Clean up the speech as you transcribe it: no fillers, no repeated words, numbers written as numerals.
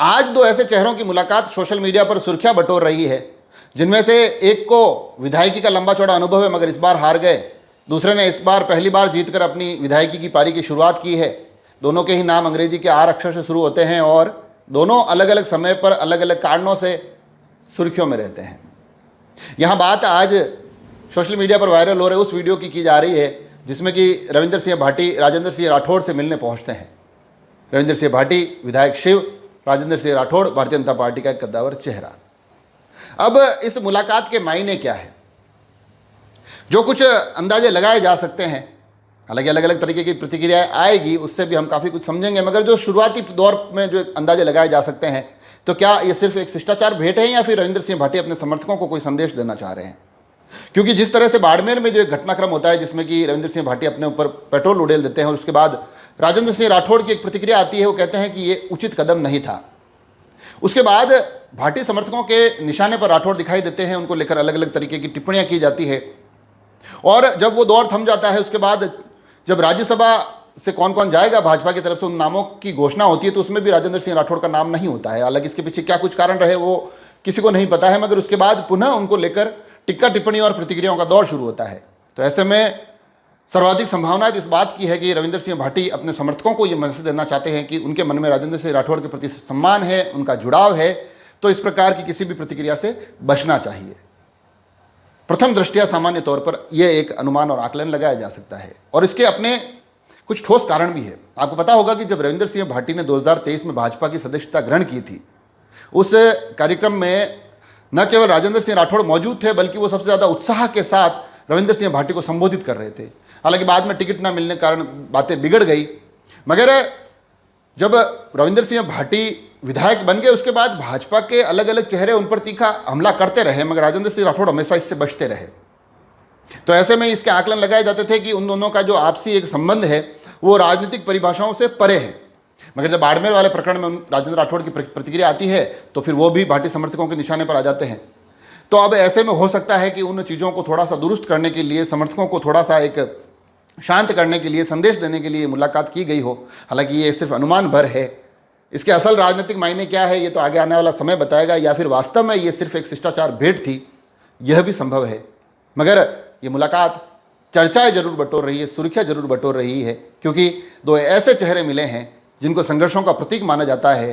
आज दो ऐसे चेहरों की मुलाकात सोशल मीडिया पर सुर्खियां बटोर रही है, जिनमें से एक को विधायकी का लंबा चौड़ा अनुभव है मगर इस बार हार गए, दूसरे ने इस बार पहली बार जीतकर अपनी विधायकी की पारी की शुरुआत की है। दोनों के ही नाम अंग्रेजी के आर अक्षर से शुरू होते हैं और दोनों अलग अलग समय पर अलग अलग कारणों से सुर्खियों में रहते हैं। यहाँ बात आज सोशल मीडिया पर वायरल हो रहे उस वीडियो की जा रही है जिसमें कि रविंद्र सिंह भाटी राजेंद्र सिंह राठौड़ से मिलने पहुँचते हैं। रविंद्र सिंह भाटी विधायक शिव, राजेंद्र सिंह राठौड़ भारतीय जनता पार्टी का एक कद्दावर चेहरा। अब इस मुलाकात के मायने क्या है, जो कुछ अंदाजे लगाए जा सकते हैं, हालांकि अलग अलग तरीके की प्रतिक्रियाएं आएगी, उससे भी हम काफ़ी कुछ समझेंगे, मगर जो शुरुआती दौर में जो अंदाजे लगाए जा सकते हैं, तो क्या ये सिर्फ एक शिष्टाचार भेंट है या फिर रविंद्र सिंह भाटी अपने समर्थकों को कोई संदेश देना चाह रहे हैं। क्योंकि जिस तरह से बाड़मेर में जो एक घटनाक्रम होता है जिसमें कि रविंद्र सिंह भाटी अपने ऊपर पेट्रोल उड़ेल देते हैं और उसके बाद राजेंद्र सिंह राठौड़ की एक प्रतिक्रिया आती है, वो कहते हैं कि ये उचित कदम नहीं था। उसके बाद भाटी समर्थकों के निशाने पर राठौड़ दिखाई देते हैं, उनको लेकर अलग अलग तरीके की टिप्पणियां की जाती है और जब वो दौर थम जाता है, उसके बाद जब राज्यसभा से कौन कौन जाएगा भाजपा की तरफ से उन नामों की घोषणा होती है, तो उसमें भी राजेंद्र सिंह राठौड़ का नाम नहीं होता है। हालांकि इसके पीछे क्या कुछ कारण रहे वो किसी को नहीं पता है, मगर उसके बाद पुनः उनको लेकर टिक्का टिप्पणी और प्रतिक्रियाओं का दौर शुरू होता है। तो ऐसे में सर्वाधिक संभावना इस बात की है कि रविंद्र सिंह भाटी अपने समर्थकों को ये मैसेज देना चाहते हैं कि उनके मन में राजेंद्र सिंह राठौड़ के प्रति सम्मान है, उनका जुड़ाव है, तो इस प्रकार की किसी भी प्रतिक्रिया से बचना चाहिए। प्रथम दृष्टया सामान्य तौर पर यह एक अनुमान और आकलन लगाया जा सकता है और इसके अपने कुछ ठोस कारण भी है। आपको पता होगा कि जब रविंद्र सिंह भाटी ने 2023 में भाजपा की सदस्यता ग्रहण की थी, उस कार्यक्रम में न केवल राजेंद्र सिंह राठौड़ मौजूद थे बल्कि वो सबसे ज़्यादा उत्साह के साथ रविंद्र सिंह भाटी को संबोधित कर रहे थे। हालांकि बाद में टिकट न मिलने के कारण बातें बिगड़ गई, मगर जब रविंद्र सिंह भाटी विधायक बन गए उसके बाद भाजपा के अलग अलग चेहरे उन पर तीखा हमला करते रहे, मगर राजेंद्र सिंह राठौड़ हमेशा इससे बचते रहे। तो ऐसे में इसके आकलन लगाए जाते थे कि उन दोनों का जो आपसी एक संबंध है वो राजनीतिक परिभाषाओं से परे है। मगर जब बाड़मेर वाले प्रकरण में राजेंद्र राठौड़ की प्रतिक्रिया आती है तो फिर वो भी भाटी समर्थकों के निशाने पर आ जाते हैं। तो अब ऐसे में हो सकता है कि उन चीज़ों को थोड़ा सा दुरुस्त करने के लिए, समर्थकों को थोड़ा सा एक शांत करने के लिए, संदेश देने के लिए मुलाकात की गई हो। हालांकि ये सिर्फ अनुमान भर है, इसके असल राजनीतिक मायने क्या है ये तो आगे आने वाला समय बताएगा, या फिर वास्तव में ये सिर्फ एक शिष्टाचार भेंट थी, यह भी संभव है। मगर ये मुलाकात चर्चाएं जरूर बटोर रही है, सुर्खियां जरूर बटोर रही है, क्योंकि दो ऐसे चेहरे मिले हैं जिनको संघर्षों का प्रतीक माना जाता है